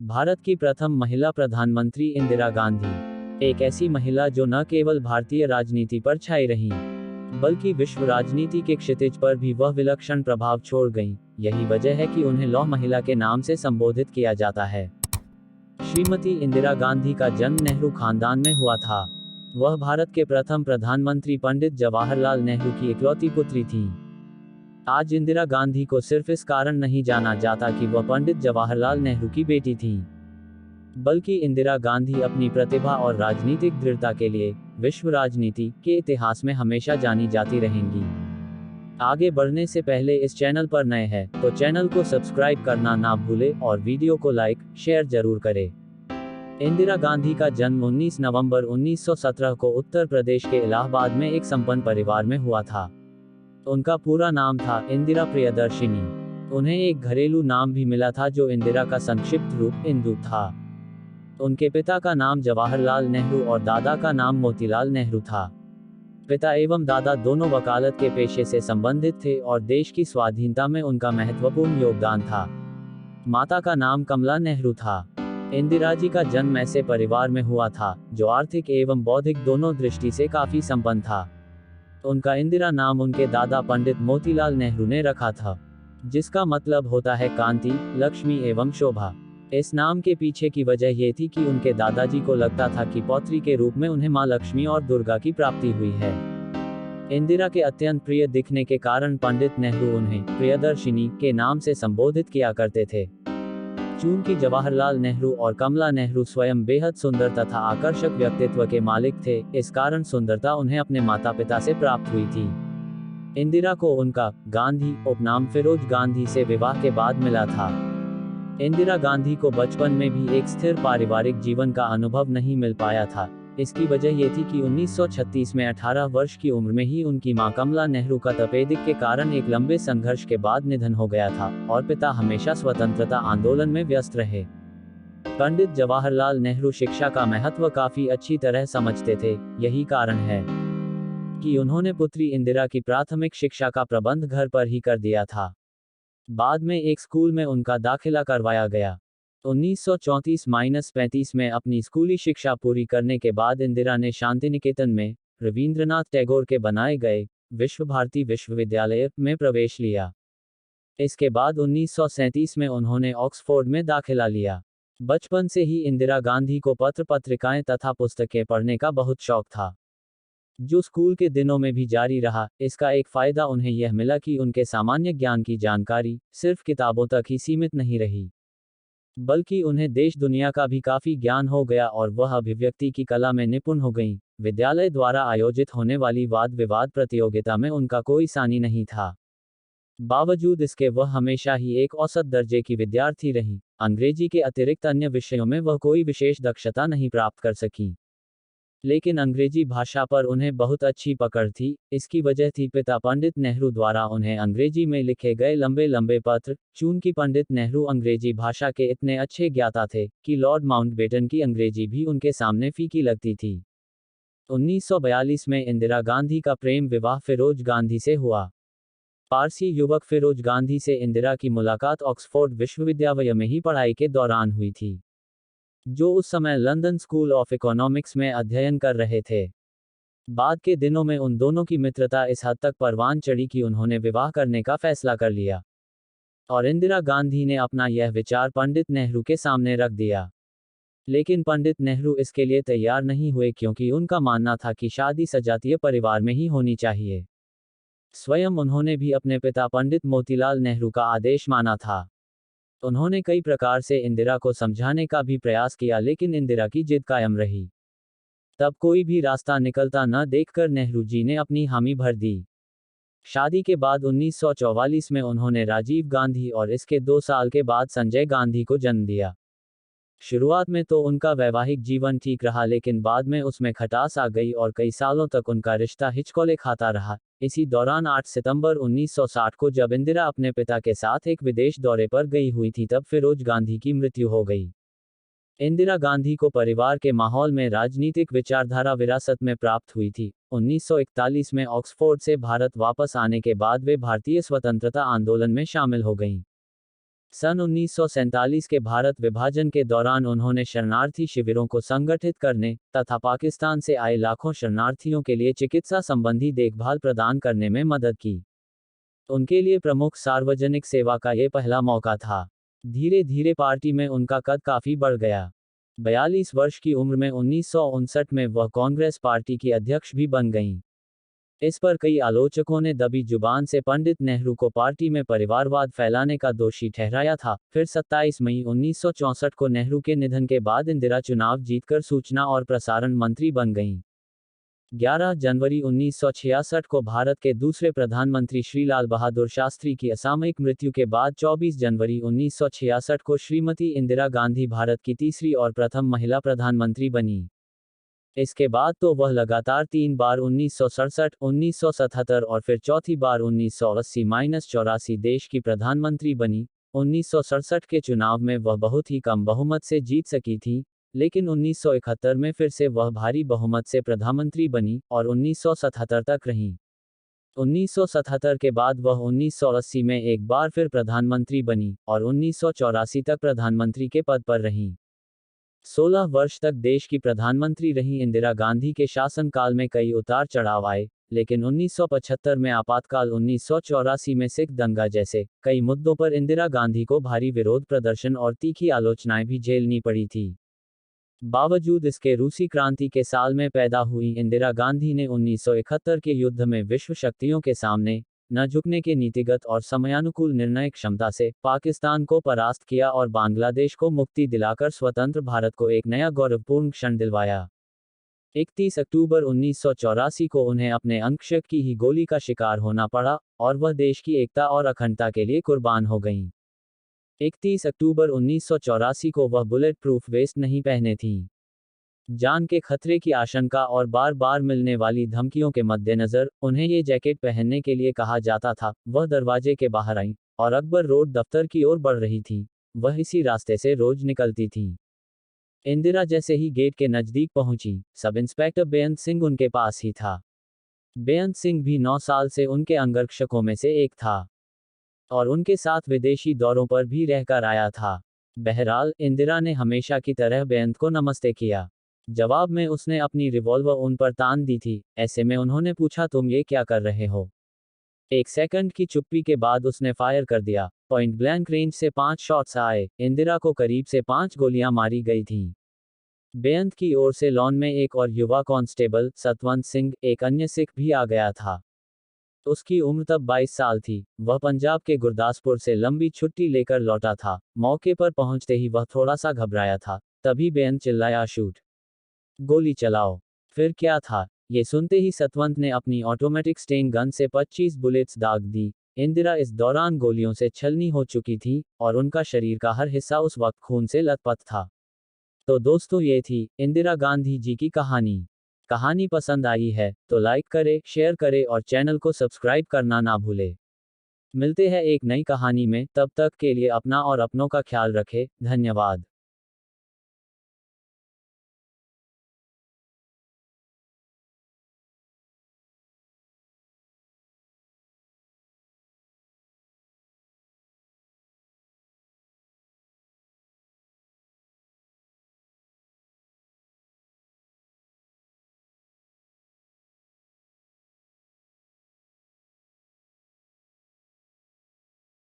भारत की प्रथम महिला प्रधानमंत्री इंदिरा गांधी एक ऐसी महिला जो न केवल भारतीय राजनीति पर छाई रहीं, बल्कि विश्व राजनीति के क्षितिज पर भी वह विलक्षण प्रभाव छोड़ गईं। यही वजह है कि उन्हें लौह महिला के नाम से संबोधित किया जाता है। श्रीमती इंदिरा गांधी का जन्म नेहरू खानदान में हुआ था। वह भारत के प्रथम प्रधानमंत्री पंडित जवाहरलाल नेहरू की इकलौती पुत्री थीं। आज इंदिरा गांधी को सिर्फ इस कारण नहीं जाना जाता कि वह पंडित जवाहरलाल नेहरू की बेटी थीं, बल्कि इंदिरा गांधी अपनी प्रतिभा और राजनीतिक दृढ़ता के लिए विश्व राजनीति के इतिहास में हमेशा जानी जाती रहेंगी। आगे बढ़ने से पहले इस चैनल पर नए हैं तो चैनल को सब्सक्राइब करना ना भूलें और वीडियो को लाइक शेयर जरूर करें। इंदिरा गांधी का जन्म 19 नवंबर 1917 को उत्तर प्रदेश के इलाहाबाद में एक संपन्न परिवार में हुआ था। उनका पूरा नाम था इंदिरा प्रियदर्शिनी। उन्हें एक घरेलू नाम भी मिला था जो इंदिरा का संक्षिप्त रूप इंदु था। उनके पिता का नाम जवाहरलाल नेहरू और दादा का नाम मोतीलाल नेहरू था। पिता एवं दादा दोनों वकालत के पेशे से संबंधित थे और देश की स्वाधीनता में उनका महत्वपूर्ण योगदान था। माता का नाम कमला नेहरू था। इंदिरा जी का जन्म ऐसे परिवार में हुआ था जो आर्थिक एवं बौद्धिक दोनों दृष्टि से काफी संपन्न था। उनका इंदिरा नाम उनके दादा पंडित मोतीलाल नेहरू ने रखा था, जिसका मतलब होता है कांति, लक्ष्मी एवं शोभा। इस नाम के पीछे की वजह ये थी कि उनके दादाजी को लगता था कि पौत्री के रूप में उन्हें मां लक्ष्मी और दुर्गा की प्राप्ति हुई है। इंदिरा के अत्यंत प्रिय दिखने के कारण पंडित नेहरू उन्हें प्रियदर्शिनी के नाम से संबोधित किया करते थे। चूंकि जवाहरलाल नेहरू और कमला नेहरू स्वयं बेहद सुंदर तथा आकर्षक व्यक्तित्व के मालिक थे, इस कारण सुंदरता उन्हें अपने माता पिता से प्राप्त हुई थी। इंदिरा को उनका गांधी उपनाम फिरोज गांधी से विवाह के बाद मिला था। इंदिरा गांधी को बचपन में भी एक स्थिर पारिवारिक जीवन का अनुभव नहीं मिल पाया था। इसकी वजह ये थी कि 1936 में 18 वर्ष की उम्र में ही उनकी मां कमला नेहरू का तपेदिक के कारण एक लंबे संघर्ष के बाद निधन हो गया था और पिता हमेशा स्वतंत्रता आंदोलन में व्यस्त रहे। पंडित जवाहरलाल नेहरू शिक्षा का महत्व काफी अच्छी तरह समझते थे। यही कारण है कि उन्होंने पुत्री इंदिरा की प्राथमिक शिक्षा का प्रबंध घर पर ही कर दिया था। बाद में एक स्कूल में उनका दाखिला करवाया गया। 1934-35 में अपनी स्कूली शिक्षा पूरी करने के बाद इंदिरा ने शांतिनिकेतन में रवींद्रनाथ टैगोर के बनाए गए विश्व भारती विश्वविद्यालय में प्रवेश लिया। इसके बाद 1937 में उन्होंने ऑक्सफोर्ड में दाखिला लिया। बचपन से ही इंदिरा गांधी को पत्र पत्रिकाएं तथा पुस्तकें पढ़ने का बहुत शौक था, जो स्कूल के दिनों में भी जारी रहा। इसका एक फायदा उन्हें यह मिला कि उनके सामान्य ज्ञान की जानकारी सिर्फ किताबों तक ही सीमित नहीं रही, बल्कि उन्हें देश दुनिया का भी काफी ज्ञान हो गया और वह अभिव्यक्ति की कला में निपुण हो गईं। विद्यालय द्वारा आयोजित होने वाली वाद विवाद प्रतियोगिता में उनका कोई सानी नहीं था। बावजूद इसके वह हमेशा ही एक औसत दर्जे की विद्यार्थी रहीं। अंग्रेजी के अतिरिक्त अन्य विषयों में वह कोई विशेष दक्षता नहीं प्राप्त कर सकी, लेकिन अंग्रेजी भाषा पर उन्हें बहुत अच्छी पकड़ थी। इसकी वजह थी पिता पंडित नेहरू द्वारा उन्हें अंग्रेजी में लिखे गए लंबे लंबे पत्र। चूंकि पंडित नेहरू अंग्रेजी भाषा के इतने अच्छे ज्ञाता थे कि लॉर्ड माउंटबेटन की अंग्रेजी भी उनके सामने फीकी लगती थी। 1942 में इंदिरा गांधी का प्रेम विवाह फिरोज गांधी से हुआ। पारसी युवक फिरोज गांधी से इंदिरा की मुलाकात ऑक्सफोर्ड विश्वविद्यालय में ही पढ़ाई के दौरान हुई थी, जो उस समय लंदन स्कूल ऑफ इकोनॉमिक्स में अध्ययन कर रहे थे। बाद के दिनों में उन दोनों की मित्रता इस हद तक परवान चढ़ी कि उन्होंने विवाह करने का फैसला कर लिया और इंदिरा गांधी ने अपना यह विचार पंडित नेहरू के सामने रख दिया। लेकिन पंडित नेहरू इसके लिए तैयार नहीं हुए, क्योंकि उनका मानना था कि शादी सजातीय परिवार में ही होनी चाहिए। स्वयं उन्होंने भी अपने पिता पंडित मोतीलाल नेहरू का आदेश माना था। उन्होंने कई प्रकार से इंदिरा को समझाने का भी प्रयास किया, लेकिन इंदिरा की जिद कायम रही। तब कोई भी रास्ता निकलता न देखकर नेहरू जी ने अपनी हामी भर दी। शादी के बाद 1944 में उन्होंने राजीव गांधी और इसके 2 साल के बाद संजय गांधी को जन्म दिया। शुरुआत में तो उनका वैवाहिक जीवन ठीक रहा, लेकिन बाद में उसमें खटास आ गई और कई सालों तक उनका रिश्ता हिचकोले खाता रहा। इसी दौरान 8 सितंबर 1960 को जब इंदिरा अपने पिता के साथ एक विदेश दौरे पर गई हुई थी, तब फिरोज गांधी की मृत्यु हो गई। इंदिरा गांधी को परिवार के माहौल में राजनीतिक विचारधारा विरासत में प्राप्त हुई थी। 1941 में ऑक्सफोर्ड से भारत वापस आने के बाद वे भारतीय स्वतंत्रता आंदोलन में शामिल हो गईं। सन 1947 के भारत विभाजन के दौरान उन्होंने शरणार्थी शिविरों को संगठित करने तथा पाकिस्तान से आए लाखों शरणार्थियों के लिए चिकित्सा संबंधी देखभाल प्रदान करने में मदद की। उनके लिए प्रमुख सार्वजनिक सेवा का ये पहला मौका था। धीरे धीरे पार्टी में उनका कद काफी बढ़ गया। 42 वर्ष की उम्र में 1959 में वह कांग्रेस पार्टी की अध्यक्ष भी बन गईं। इस पर कई आलोचकों ने दबी जुबान से पंडित नेहरू को पार्टी में परिवारवाद फैलाने का दोषी ठहराया था। फिर 27 मई 1964 को नेहरू के निधन के बाद इंदिरा चुनाव जीतकर सूचना और प्रसारण मंत्री बन गईं। 11 जनवरी 1966 को भारत के दूसरे प्रधानमंत्री श्री लाल बहादुर शास्त्री की असामयिक मृत्यु के बाद 24 जनवरी 1966 को श्रीमती इंदिरा गांधी भारत की तीसरी और प्रथम महिला प्रधानमंत्री बनी। इसके बाद तो वह लगातार 3 बार 1967, 1977 और फिर चौथी बार 1980-84 देश की प्रधानमंत्री बनी। 1967 के चुनाव में वह बहुत ही कम बहुमत से जीत सकी थी, लेकिन 1971 में फिर से वह भारी बहुमत से प्रधानमंत्री बनी और 1977 तक रहीं। 1977 के बाद वह 1980 में एक बार फिर प्रधानमंत्री बनी और 1984 तक प्रधानमंत्री के पद पर रहीं। 16 वर्ष तक देश की प्रधानमंत्री रही इंदिरा गांधी के शासनकाल में कई उतार चढ़ाव आए, लेकिन 1975 में आपातकाल, 1984 में सिख दंगा जैसे कई मुद्दों पर इंदिरा गांधी को भारी विरोध प्रदर्शन और तीखी आलोचनाएं भी झेलनी पड़ी थी। बावजूद इसके रूसी क्रांति के साल में पैदा हुई इंदिरा गांधी ने 1971 के युद्ध में विश्व शक्तियों के सामने न झुकने के नीतिगत और समयानुकूल निर्णय क्षमता से पाकिस्तान को परास्त किया और बांग्लादेश को मुक्ति दिलाकर स्वतंत्र भारत को एक नया गौरवपूर्ण क्षण दिलवाया। 31 अक्टूबर 1984 को उन्हें अपने अंगरक्षक की ही गोली का शिकार होना पड़ा और वह देश की एकता और अखंडता के लिए कुर्बान हो गईं। 31 अक्टूबर 1984 को वह बुलेट प्रूफ वेस्ट नहीं पहने थीं। जान के खतरे की आशंका और बार बार मिलने वाली धमकियों के मद्देनजर उन्हें ये जैकेट पहनने के लिए कहा जाता था। वह दरवाजे के बाहर आईं और अकबर रोड दफ्तर की ओर बढ़ रही थीं। वह इसी रास्ते से रोज निकलती थीं। इंदिरा जैसे ही गेट के नजदीक पहुंची, सब इंस्पेक्टर बेअंत सिंह उनके पास ही था। बेअंत सिंह भी 9 साल से उनके अंगरक्षकों में से एक था और उनके साथ विदेशी दौरों पर भी रहकर आया था। बहरहाल, इंदिरा ने हमेशा की तरह बेअंत को नमस्ते किया। जवाब में उसने अपनी रिवॉल्वर उन पर तान दी थी। ऐसे में उन्होंने पूछा, तुम ये क्या कर रहे हो? 1 सेकंड की चुप्पी के बाद उसने फायर कर दिया। पॉइंट ब्लैंक रेंज से 5 शॉट्स आए। इंदिरा को करीब से 5 गोलियां मारी गई थीं। बेअंत की ओर से लॉन में एक और युवा कांस्टेबल सतवंत सिंह, एक अन्य सिख भी आ गया था। उसकी उम्र तब 22 साल थी। वह पंजाब के गुरदासपुर से लंबी छुट्टी लेकर लौटा था। मौके पर पहुंचते ही वह थोड़ा सा घबराया था। तभी बेअंत चिल्लाया, शूट, गोली चलाओ। फिर क्या था? ये सुनते ही सतवंत ने अपनी ऑटोमेटिक स्टेन गन से 25 बुलेट्स दाग दी। इंदिरा इस दौरान गोलियों से छलनी हो चुकी थी और उनका शरीर का हर हिस्सा उस वक्त खून से लथपथ था। तो दोस्तों, ये थी इंदिरा गांधी जी की कहानी। कहानी पसंद आई है तो लाइक करें, शेयर करें और चैनल को सब्सक्राइब करना ना भूलें। मिलते हैं एक नई कहानी में, तब तक के लिए अपना और अपनों का ख्याल रखें। धन्यवाद।